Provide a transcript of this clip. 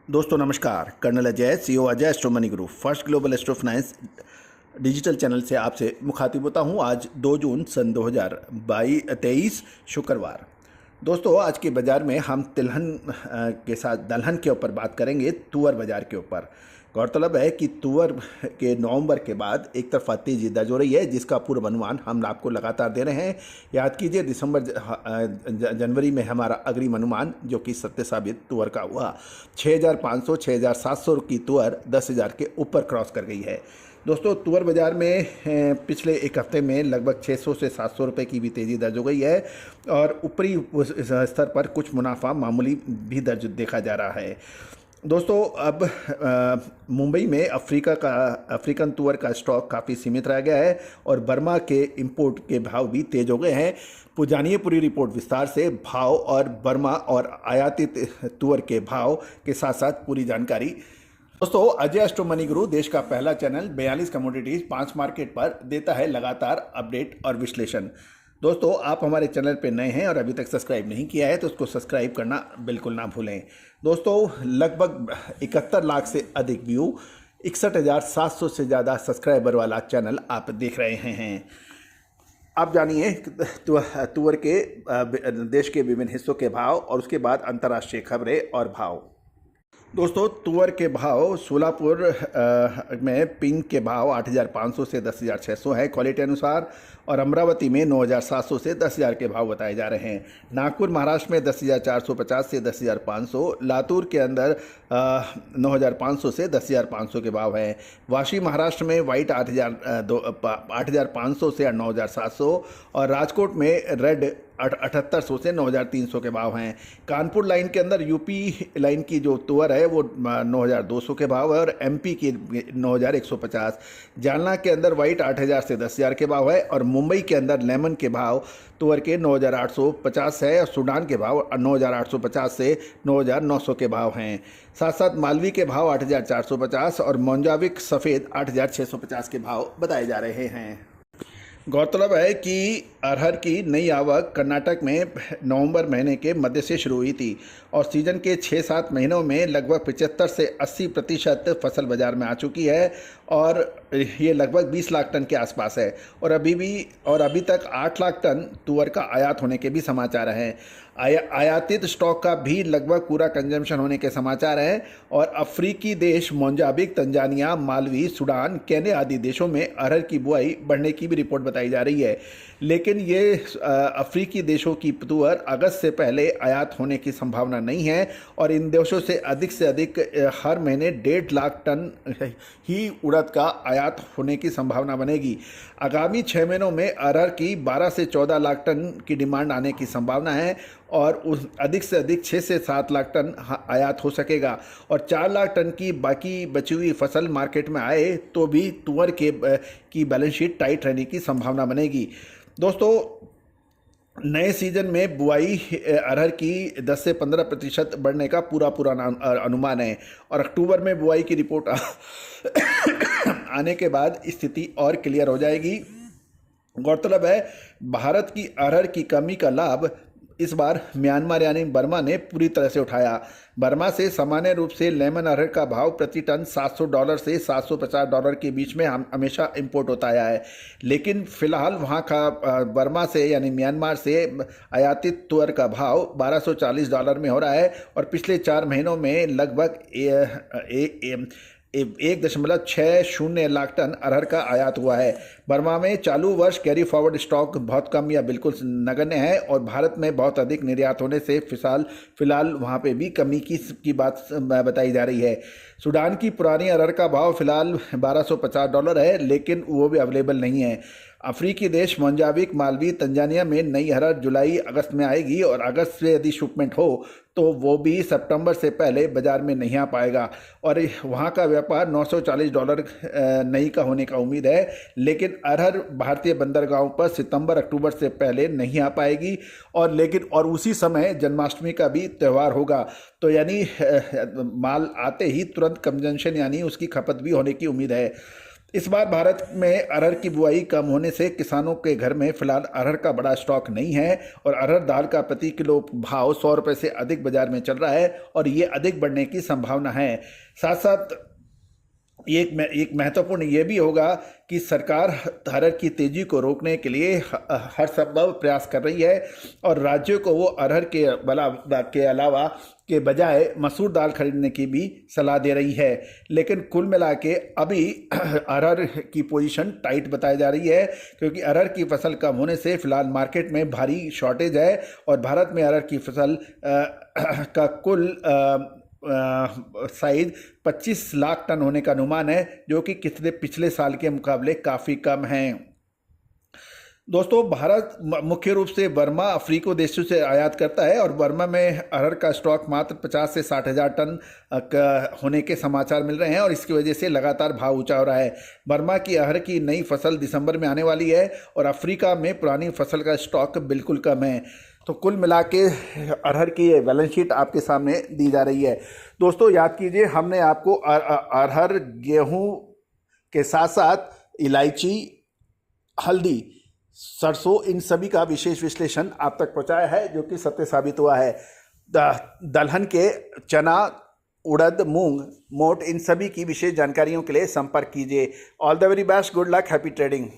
दोस्तों नमस्कार। Colonel Ajay, CEO Ajay astro money group first global astro finance digital channel से आपसे मुखातिब होता हूं। आज 2 जून सन 2023 शुक्रवार। दोस्तों आज के बाज़ार में हम तिलहन के साथ दलहन के ऊपर बात करेंगे, तुअर बाज़ार के ऊपर। गौरतलब है कि तुअर के नवंबर के बाद एक तरफा तेजी दर्ज हो रही है, जिसका पूर्व अनुमान हम आपको लगातार दे रहे हैं। याद कीजिए जनवरी में हमारा अग्रिम अनुमान जो कि सत्य साबित तुअर का हुआ। 6,500 6,700 की तुअर 10,000 के ऊपर क्रॉस कर गई है। दोस्तों तुअर बाज़ार में पिछले एक हफ्ते में लगभग 600 से 700 रुपये की भी तेज़ी दर्ज हो गई है और ऊपरी स्तर पर कुछ मुनाफा मामूली भी दर्ज देखा जा रहा है। दोस्तों अब मुंबई में अफ्रीकन तुअर का स्टॉक काफ़ी सीमित रह गया है और बर्मा के इंपोर्ट के भाव भी तेज हो गए हैं। जानिए पूरी रिपोर्ट विस्तार से, भाव और बर्मा और आयातित तुअर के भाव के साथ साथ पूरी जानकारी। दोस्तों अजय एस्ट्रो मनी गुरु देश का पहला चैनल 42 कमोडिटीज 5 मार्केट पर देता है लगातार अपडेट और विश्लेषण। दोस्तों आप हमारे चैनल पे नए हैं और अभी तक सब्सक्राइब नहीं किया है तो उसको सब्सक्राइब करना बिल्कुल ना भूलें। दोस्तों लगभग 71 लाख से अधिक व्यू, 61,700 से ज़्यादा सब्सक्राइबर वाला चैनल आप देख रहे हैं। आप जानिए तुअर के देश के विभिन्न हिस्सों के भाव और उसके बाद अंतर्राष्ट्रीय खबरें और भाव। दोस्तों तुअर के भाव सोलापुर में पिंक के भाव 8,500 से 10,600 है क्वालिटी अनुसार, और अमरावती में 9,700 से 10,000 के भाव बताए जा रहे हैं। नागपुर महाराष्ट्र में 10,450 से 10,500, लातूर के अंदर 9,500 से 10,500 के भाव हैं। वाशी महाराष्ट्र में वाइट 8,500 से 9,700 और राजकोट में रेड 7,800 से 9,300 के भाव हैं। कानपुर लाइन के अंदर यूपी लाइन की जो तुअर है वो 9,200 के भाव है और एमपी की 9,150। जालना के अंदर वाइट 8,000 से 10,000 के भाव है और मुंबई के अंदर लेमन के भाव तुअर के 9,850 है और सूडान के भाव 9,850 से 9,900 के भाव हैं। साथ साथ मालवी के भाव 8,450 और मोंजाविक सफ़ेद 8,650 के भाव बताए जा रहे हैं। गौरतलब है कि अरहर की नई आवक कर्नाटक में नवंबर महीने के मध्य से शुरू हुई थी और सीजन के 6-7 महीनों में लगभग 75 से 80% फसल बाजार में आ चुकी है और ये लगभग 20 लाख टन के आसपास है और अभी तक 8 लाख टन तुअर का आयात होने के भी समाचार हैं। आयातित स्टॉक का भी लगभग पूरा कंजम्पशन होने के समाचार हैं और अफ्रीकी देश Mozambique, Tanzania, Malvi, Sudan, Kenya आदि देशों में अरहर की बुआई बढ़ने की भी रिपोर्ट बताई जा रही है। लेकिन ये अफ्रीकी देशों की तुअर अगस्त से पहले आयात होने की संभावना नहीं है और इन देशों से अधिक हर महीने 1.5 लाख टन ही उड़द का आयात होने की संभावना बनेगी। आगामी 6 महीनों में अरहर की 12 से 14 लाख टन की डिमांड आने की संभावना है और उस अधिक से अधिक 6 से 7 लाख टन आयात हो सकेगा और 4 लाख टन की बाकी बची हुई फसल मार्केट में आए तो भी तुअर की बैलेंस शीट टाइट रहने की संभावना बनेगी। दोस्तों नए सीजन में बुआई अरहर की 10 से 15% बढ़ने का पूरा अनुमान है और अक्टूबर में बुआई की रिपोर्ट आने के बाद स्थिति और क्लियर हो जाएगी। गौरतलब है भारत की अरहर की कमी का लाभ इस बार म्यांमार यानी बर्मा ने पूरी तरह से उठाया। बर्मा से सामान्य रूप से लेमन अरहर का भाव प्रति टन $700 से $750 के बीच में हमेशा इंपोर्ट होता आया है, लेकिन फिलहाल वहाँ का बर्मा से यानी म्यांमार से आयातित तुअर का भाव $1,240 में हो रहा है और पिछले 4 महीनों में लगभग 1.60 लाख टन अरहर का आयात हुआ है। बर्मा में चालू वर्ष कैरी फॉरवर्ड स्टॉक बहुत कम या बिल्कुल नगण्य है और भारत में बहुत अधिक निर्यात होने से फिलहाल वहाँ पे भी कमी की बात बताई जा रही है। सूडान की पुरानी अरहर का भाव फिलहाल $1,250 है, लेकिन वो भी अवेलेबल नहीं है। अफ्रीकी देश मोजाम्बिक, मालवी, तंजानिया में नई अरहर जुलाई अगस्त में आएगी और अगस्त से यदि शिपमेंट हो तो वो भी सितंबर से पहले बाजार में नहीं आ पाएगा और वहाँ का व्यापार $940 नई का होने का उम्मीद है, लेकिन अरहर भारतीय बंदरगाहों पर सितंबर अक्टूबर से पहले नहीं आ पाएगी और उसी समय जन्माष्टमी का भी त्यौहार होगा, तो यानी माल आते ही तुरंत कंजम्पशन यानी उसकी खपत भी होने की उम्मीद है। इस बार भारत में अरहर की बुआई कम होने से किसानों के घर में फिलहाल अरहर का बड़ा स्टॉक नहीं है और अरहर दाल का प्रति किलो भाव 100 रुपये से अधिक बाजार में चल रहा है और ये अधिक बढ़ने की संभावना है। साथ साथ एक महत्वपूर्ण ये भी होगा कि सरकार अरहर की तेजी को रोकने के लिए हर संभव प्रयास कर रही है और राज्यों को वो अरहर के अलावा के बजाय मसूर दाल खरीदने की भी सलाह दे रही है। लेकिन कुल मिला के अभी अरहर की पोजीशन टाइट बताई जा रही है क्योंकि अरहर की फसल कम होने से फिलहाल मार्केट में भारी शॉर्टेज है और भारत में अरहर की फसल का कुल साइज 25 लाख टन होने का अनुमान है, जो कि पिछले साल के मुकाबले काफ़ी कम है। दोस्तों, भारत मुख्य रूप से बर्मा अफ्रीकी देशों से आयात करता है और बर्मा में अरहर का स्टॉक मात्र 50 से 60 हज़ार टन होने के समाचार मिल रहे हैं और इसकी वजह से लगातार भाव ऊंचा हो रहा है। बर्मा की अरहर की नई फसल दिसंबर में आने वाली है और अफ्रीका में पुरानी फसल का स्टॉक बिल्कुल कम है। तो कुल मिला के अरहर की बैलेंस शीट आपके सामने दी जा रही है। दोस्तों, याद कीजिए, हमने आपको अरहर, गेहूं के साथ साथ इलायची, हल्दी, सरसों, इन सभी का विशेष विश्लेषण आप तक पहुंचाया है जो कि सत्य साबित हुआ है। दलहन के चना, उड़द, मूंग, मोट, इन सभी की विशेष जानकारियों के लिए संपर्क कीजिए। All the very best, good luck, happy trading.